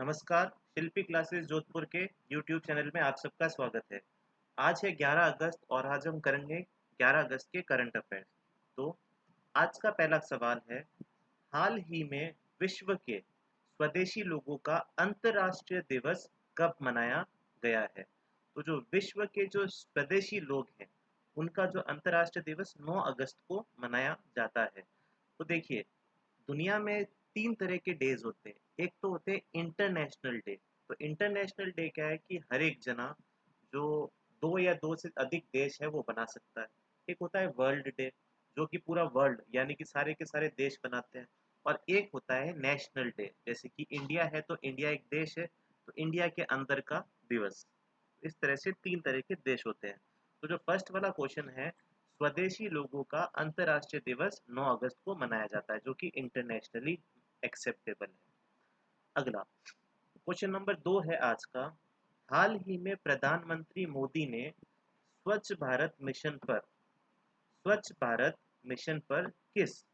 नमस्कार, शिल्पी क्लासेस जोधपुर के YouTube channel में आप सबका स्वागत है। आज है 11 अगस्त और आज हम करेंगे 11 अगस्त के करंट अफेयर्स। तो आज का पहला सवाल है, हाल ही में विश्व के स्वदेशी लोगों का अंतर्राष्ट्रीय दिवस कब मनाया गया है? तो जो विश्व के जो स्वदेशी लोग हैं, उनका जो अंतर्राष्ट्रीय दिवस 9 अगस्त को मनाया जाता है। तो देखिए, दुनिया में 3 तरह के डेज़ होते हैं। एक तो होते हैं इंटरनेशनल डे। तो इंटरनेशनल डे क्या है कि हर एक जना जो 2 या 2 से अधिक देश है वो बना सकता है। एक होता है वर्ल्ड डे, जो कि पूरा वर्ल्ड यानी कि सारे के सारे देश बनाते हैं। और एक होता है नेशनल डे, जैसे कि इंडिया है तो इंडिया एक देश है, तो इंडिया के अंदर का दिवस। इस तरह से 3 तरह के देश होते हैं। तो जो फर्स्ट वाला क्वेश्चन है, स्वदेशी लोगों का अंतर्राष्ट्रीय दिवस 9 अगस्त को मनाया जाता है, जो कि इंटरनेशनली एक्सेप्टेबल है। अगला क्वेश्चन नंबर 2 है आज का, हाल ही में प्रधानमंत्री मोदी ने स्वच्छ भारत मिशन पर किस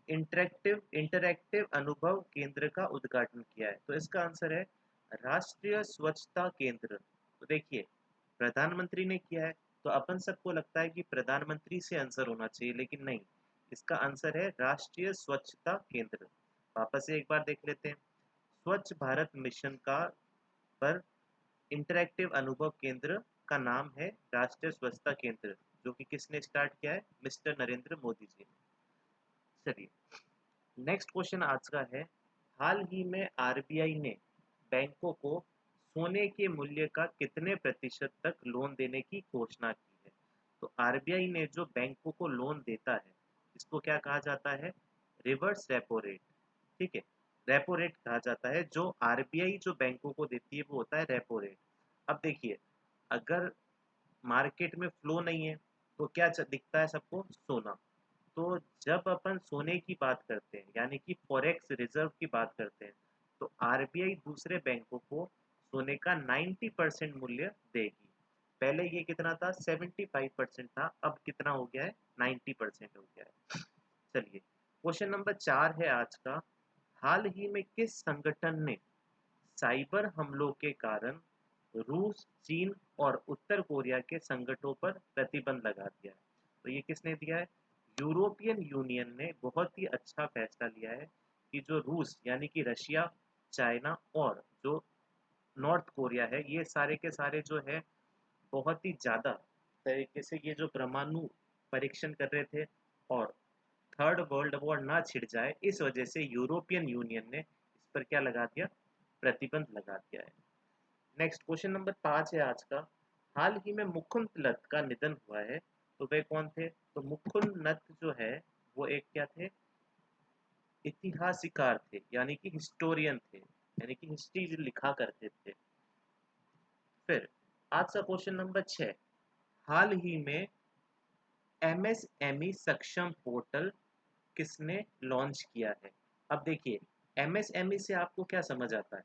इंटरैक्टिव अनुभव केंद्र का उद्घाटन किया है? तो इसका आंसर है राष्ट्रीय स्वच्छता केंद्र। तो देखिए, प्रधानमंत्री ने किया है, तो अपन सबको लगता है कि प्रधानमंत्री से आंसर होना चाहिए, लेकिन नहीं। इसका आंसर है राष्ट्रीय स्वच्छता केंद्र। वापस से एक बार देख लेते हैं। स्वच्छ भारत मिशन का पर इंटरैक्टिव अनुभव केंद्र का नाम है राष्ट्रीय स्वच्छता केंद्र, जो कि किसने स्टार्ट किया है? मिस्टर नरेंद्र मोदी जी ने। चलिए, नेक्स्ट क्वेश्चन आज का है, हाल ही में आरबीआई ने बैंकों को सोने के मूल्य का कितने प्रतिशत तक लोन देने की घोषणा की है? तो आरबीआई ने जो बैंकों को लोन देता है, इसको क्या कहा जाता है? Reverse repo rate. ठीक है, रेपो रेट कहा जाता है। जो आरबीआई जो बैंकों को देती है वो होता है रेपो रेट। अब देखिए, अगर मार्केट में फ्लो नहीं है तो क्या दिखता है सबको? सोना। तो जब अपन सोने की बात करते हैं यानी कि फॉरेक्स रिजर्व की बात करते हैं, तो आरबीआई दूसरे बैंकों को सोने का 90% मूल्य देगी। पहले ये कितना था? 75% था, अब कितना हो गया है? 90% हो गया है। चलिए, क्वेश्चन नंबर 4 है आज का, हाल ही में किस संगठन ने साइबर हमलों के कारण रूस, चीन और उत्तर कोरिया के संगठनों पर प्रतिबंध लगा दिया है? तो ये किसने दिया है? यूरोपियन यूनियन ने बहुत ही अच्छा फैसला लिया है कि जो रूस यानी कि रशिया, चाइना और जो नॉर्थ कोरिया है, ये सारे के सारे जो है बहुत ही ज़्यादा तरीके से ये जो परमाणु परीक्षण कर रहे थे, और थर्ड वर्ल्ड वॉर ना छिड़ जाए, इस वजह से यूरोपियन यूनियन ने इस पर क्या लगा दिया? प्रतिबंध लगा दिया है। नेक्स्ट क्वेश्चन नंबर 5 है आज का, हाल ही में मुकुंद लत का निधन हुआ है, तो वे कौन थे? तो मुकुंद नत जो है वो एक क्या थे? इतिहासकार थे, यानी कि हिस्टोरियन थे, यानी कि हिस्ट्री जो लिखा करते थे। फिर आज का क्वेश्चन नंबर 6, हाल ही में एमएसएमई सक्षम पोर्टल किसने लॉन्च किया है? अब देखिए, एमएसएमई से आपको क्या समझ आता है?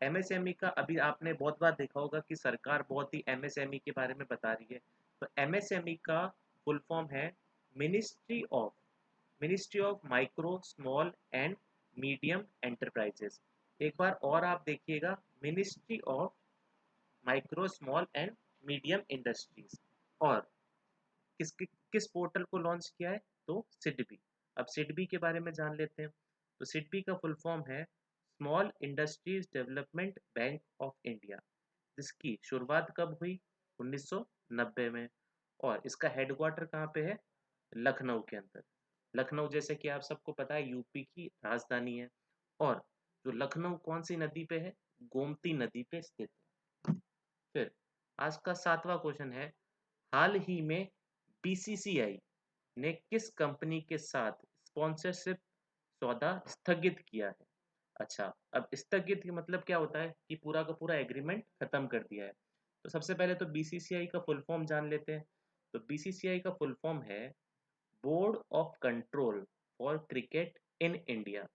एमएसएमई का अभी आपने बहुत बार देखा होगा कि सरकार बहुत ही एमएसएमई के बारे में बता रही है। तो एमएसएमई का फुल फॉर्म है ministry of micro small and medium enterprises. एक बार और आप देखिएगा, ministry of micro small and medium industries. और किस पोर्टल को लॉन्च किया है? तो सिडबी। अब सिडबी के बारे में जान लेते हैं। तो सिडबी का फुल फॉर्म है small industries development bank of India. जिसकी शुरुआत कब हुई? 1990 में। और इसका हेडक्वार्टर कहाँ पे है? लखनऊ के अंदर। लखनऊ जैसे कि आप सबको पता है यूपी की राजधानी है। और जो लखनऊ कौन सी नदी पे है? गोमती नदी पे स्थित है। फिर आज का 7वां क्वेश्चन है, हाल ही में बीसीसीआई ने किस कंपनी के साथ स्पॉन्सरशिप सौदा स्थगित किया है? अच्छा, अब स्थगित का मतलब क्या होता है कि पूरा का पूरा एग्रीमेंट खत्म कर दिया है। तो सबसे पहले तो बीसीसीआई का फुल फॉर्म जान लेते हैं। तो बीसीसीआई का फुल फॉर्म है board of control for cricket in India.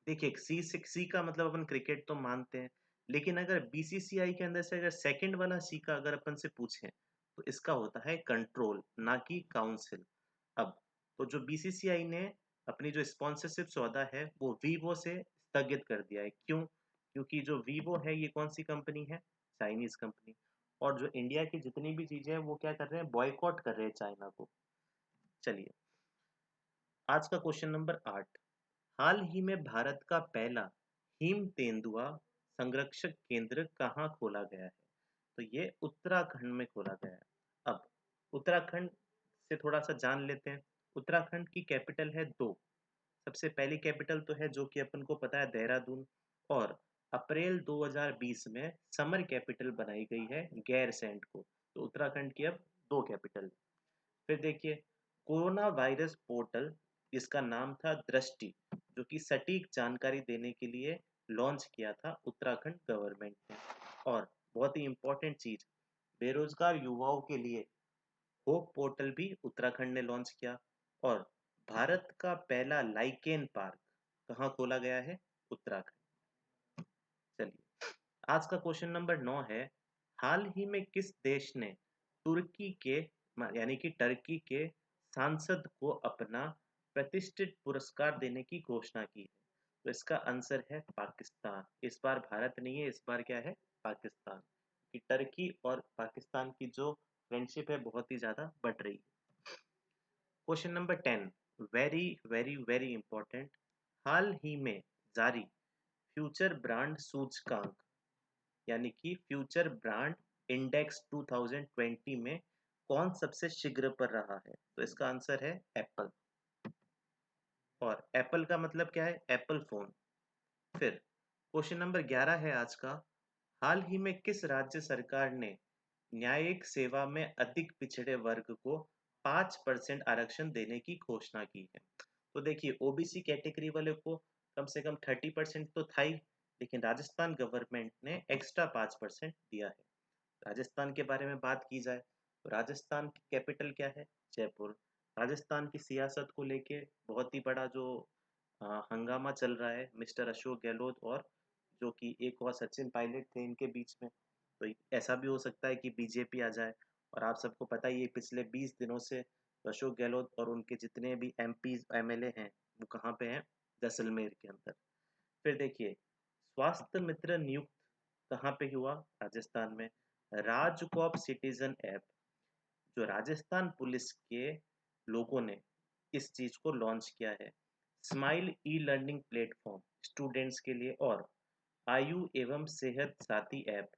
देखिए, सी का मतलब अपन क्रिकेट तो मानते हैं, लेकिन अगर बीसीसीआई के अंदर से अगर सेकंड वाला सी का अगर अपन से पूछें, तो इसका होता है कंट्रोल, ना कि काउंसिल। अब तो जो बीसीसीआई ने अपनी जो स्पॉन्सरशिप सौदा है वो वीवो से स्थगित कर दिया है। क्यों? क्योंकि जो वीवो है ये कौन सी कंपनी है, चाइनीज कंपनी। और जो इंडिया की जितनी भी चीजें हैं वो क्या कर रहे हैं, बॉयकॉट कर रहे हैं चाइना को। चलिए, आज का क्वेश्चन नंबर 8। हाल ही में भारत का पहला हिम तेंदुआ संरक्षक केंद्र कहाँ खोला गया है? तो ये उत्तराखंड में खोला गया है। अब उत्तराखंड से थोड़ा सा जान लेते हैं। उत्तराखंड की कैपिटल है दो। सबसे पहली कैपिटल तो है जो कि अपन को पता है, देहरादून। और अप्रैल 2020 में समर कैपिटल बनाई गई है गैरसैंण को। तो उत्तराखंड की अब दो कैपिटल। फिर देखिए, कोरोना वायरस पोर्टल, जिसका नाम था दृष्टि, जो कि सटीक जानकारी देने के लिए लॉन्च किया था उत्तराखंड गवर्नमेंट ने। और बहुत ही इंपॉर्टेंट चीज, बेरोजगार युवाओं के लिए होप पोर्टल भी उत्तराखंड ने लॉन्च किया। और भारत का पहला लाइकेन पार्क कहाँ खोला गया है, उत्तराखंड। चलिए, आज का क्वेश्चन नंबर 9 है। हाल ही में किस देश ने तुर्की के यानी कि टर्की के सांसद को अपना प्रतिष्ठित पुरस्कार देने की घोषणा की है? तो इसका आंसर है पाकिस्तान। इस बार भारत नहीं है, इस बार क्या है, पाकिस्तान। कि टर्की और पाकिस्तान की जो फ्रेंडशिप है बहुत ही ज्यादा बढ़ रही है। Question number 10, very very very important. हाल ही में जारी फ्यूचर ब्रांड सूचकांक यानी कि फ्यूचर ब्रांड इंडेक्स 2020 में कौन सबसे शीघ्र पर रहा है? तो इसका आंसर है एप्पल। और एप्पल का मतलब क्या है, एप्पल फोन। फिर क्वेश्चन नंबर 11 है आज का। हाल ही में किस राज्य सरकार ने न्यायिक सेवा में अधिक पिछड़े वर्ग को 5% आरक्षण देने की घोषणा की है? तो देखिए, ओबीसी कैटेगरी वाले को कम से कम 30% तो था ही, लेकिन राजस्थान गवर्नमेंट ने एक्स्ट्रा 5% दिया है। राजस्थान के बारे में बात की जाए तो राजस्थान की कैपिटल क्या है, जयपुर। राजस्थान की सियासत को लेके बहुत ही बड़ा जो हंगामा चल रहा है मिस्टर अशोक गहलोत और जो कि एक और सचिन पायलट थे इनके बीच में। तो ऐसा भी हो सकता है कि बीजेपी आ जाए। और आप सबको पता ही है पिछले 20 दिनों से अशोक गहलोत और उनके जितने भी एमपी एमएलए हैं वो कहाँ पे हैं, जैसलमेर के अंदर। फिर देखिए, स्वास्थ्य मित्र नियुक्त कहाँ पे हुआ, राजस्थान में। राजकॉप सिटीजन ऐप, जो राजस्थान पुलिस के लोगों ने इस चीज को लॉन्च किया है। Smile e learning platform students के लिए। और आयु एवं सेहत साथी ऐप,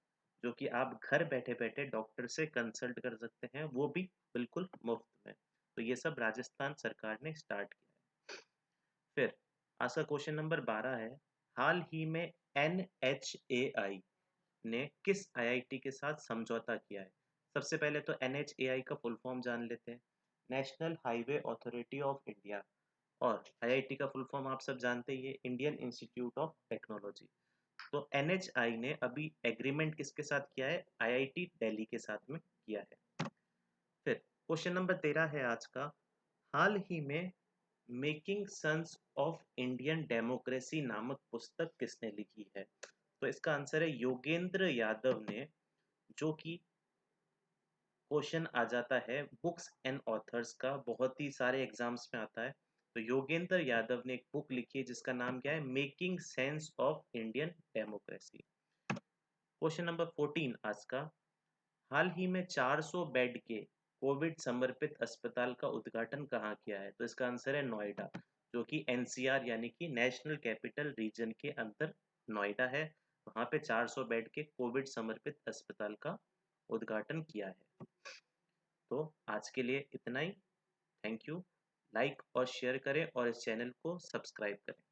जो कि आप घर बैठे बैठे डॉक्टर से कंसल्ट कर सकते हैं, वो भी बिल्कुल मुफ्त में। तो ये सब राजस्थान सरकार ने स्टार्ट किया है। फिर आज का क्वेश्चन नंबर 12 है। हाल ही में NHAI ने किस आईआईटी के साथ समझौता किया है? सबसे पहले तो NHAI का फुल फॉर्म जान लेते हैं, national highway authority of India. और आईआईटी का फुल फॉर्म आप सब जानते ही है, इंडियन इंस्टीट्यूट ऑफ टेक्नोलॉजी। तो NHI ने अभी एग्रीमेंट किसके साथ किया है, आईआईटी दिल्ली के साथ में किया है। फिर क्वेश्चन नंबर 13 है आज का। हाल ही में making sense of Indian democracy नामक पुस्तक किसने लिखी है? तो इसका आंसर है योगेंद्र यादव ने, जो कि क्वेश्चन आ जाता है बुक्स एंड ऑथर्स का, बहुत ही सारे एग्जाम्स में आता है। तो योगेंद्र यादव ने एक बुक लिखी है जिसका नाम क्या है, making sense of Indian democracy. Question number 14 आज का। हाल ही में 400 बेड के कोविड समर्पित अस्पताल का उद्घाटन कहाँ किया है? तो इसका आंसर है नोएडा, जो कि एनसीआर यानी कि नेशनल कैपिटल रीजन के अंदर नोएडा है। वहाँ पे 400 बेड के कोविड समर्पित अस्पताल का उद्घाटन किया है। तो आज के लिए इतना ही। Thank you. लाइक और शेयर करें और इस चैनल को सब्सक्राइब करें।